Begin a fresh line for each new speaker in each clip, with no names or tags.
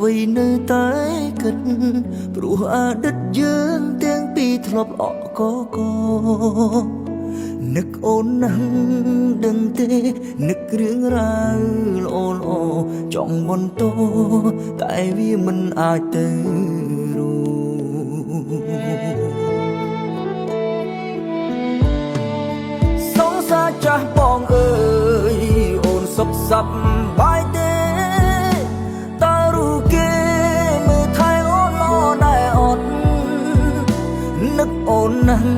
អ្វីនៅតែគិតព្រោះអតីតយើងទាំងពីរធ្លាប់អកកនឹកអូនណាស់ដឹងទេនឹករឿងរ៉ាវល្អល្អចង់បន្តតែវាមិនអាចទៅរួសងសាចាស់បងអើយអូនសុខសប្បាយទេតើรู้គេមើលថែអូនល្អដែរអត់នឹកអូនណាស់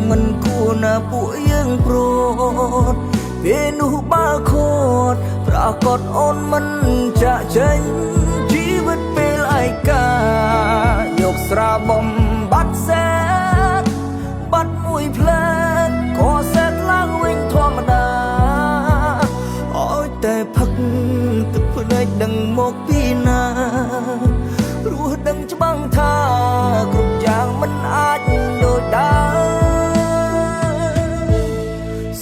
មិនគួរណាពួកយើងប្រត់ពេលនោះបើខត់ប្រកាសអូនមិនចាក់ចេញជីវិតពេលឯកាយកស្រាបំបាត់សែតបាត់មួយផ្លែក៏សែតឡើងវិញធម្មតាអើយតែផឹកទឹកភ្នែកដឹងមកពីណាព្រោះដឹងច្បាំងថាគ្រប់យ៉ាងមិនអាចដូចដើម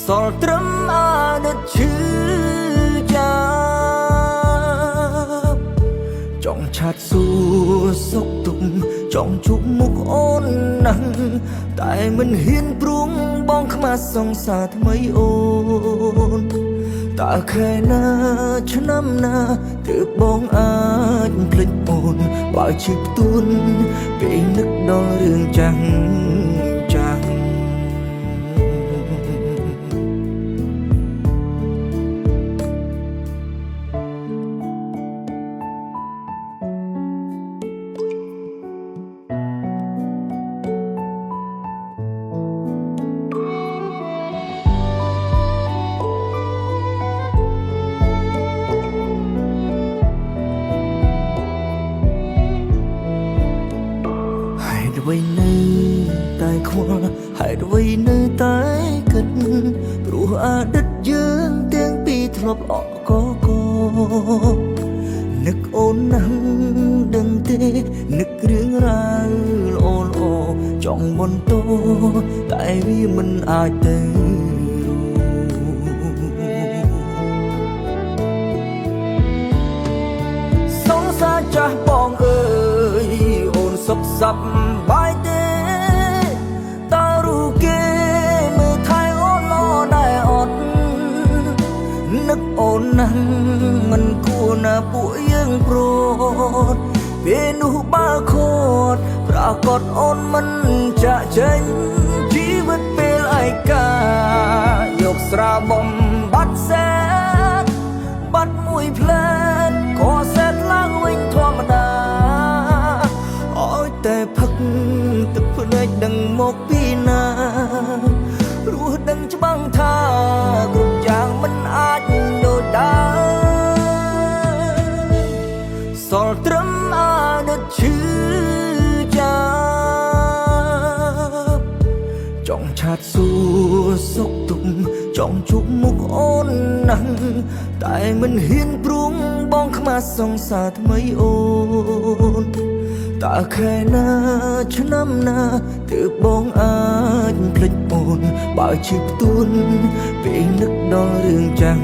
សល់ត្រឹមអតីតឈឺចាប់ចង់ឆាត់សួរសុខទុក្ខចង់ជួបមុខអូនណាស់តែមិនហ៊ានព្រួងបងខ្មាស់សង្សារថ្មីអូនតើខែណាឆ្នាំណាទើបបងអាចភ្លេចអូនបើឈឺផ្ទួនពេលនឹកដល់រឿងចាំងចាំងអ្វីនៅតែខ្វល់ហេតុអ្វីនៅតែគិតព្រោះអតីតយើងទាំងពីរធ្លាប់អកកនឹកអូនណាស់ដឹងទេនឹករឿងរ៉ាវល្អល្អចង់បន្តតែវាមិនអាចទៅសងសារចាស់បងអើយអូនសុខសប្បាយទេតើรู้គេមើលថែអូនល្អដែរអត់នឹកអូនណាស់មិនគួរណាពួកយើងប្រត់ពេលនោះបើខត់ប្រកាសអូនមិនចាក់ចេញជីវិតពេលឯកាយកស្រាបំបាត់សែតបាត់មួយផ្លែក៏សែតឡើងវិញធម្មតាអើយតែផឹកទឹកភ្នែកដឹងមកពីណាព្រោះដឹងច្បាំងថាគ្រប់យ៉ាងមិនអាចដូចដើមសល់ត្រឹមអតីតឈឺចាប់ចង់ឆាត់សួរសុខទុក្ខចង់ជួបមុខអូនណាស់តែមិនហ៊ានព្រួងបងខ្មាស់សង្សារថ្មីអូនតើខែណាឆ្នាំណាទើបបងអាចភ្លេចអូនបើឈឺផ្ទួនពេលនឹកដល់រឿងចាំង